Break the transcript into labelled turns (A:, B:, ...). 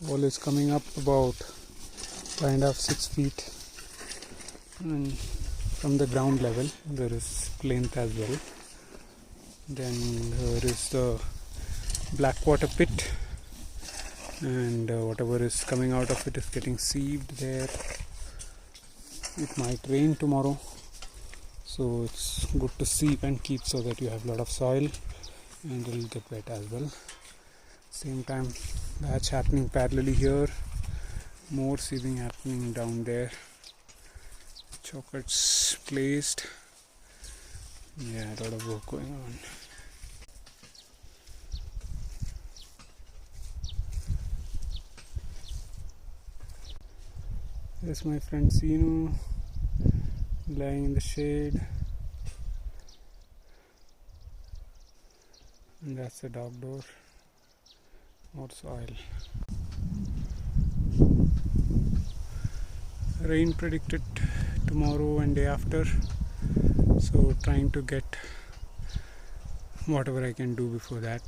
A: Wall is coming up about 5.5-6 feet, and from the ground level there is plinth as well. Then there is the Blackwater pit, and whatever is coming out of it is getting sieved there. It might rain tomorrow, so it's good to sieve and keep so that you have a lot of soil and it will get wet as well. Same time, that's happening parallelly here. More sieving happening down there. Chocolates placed. Yeah, a lot of work going on. There's my friend Sinu lying in the shade, and that's the dog door. More soil. Rain predicted tomorrow and day after, so trying to get whatever I can do before that.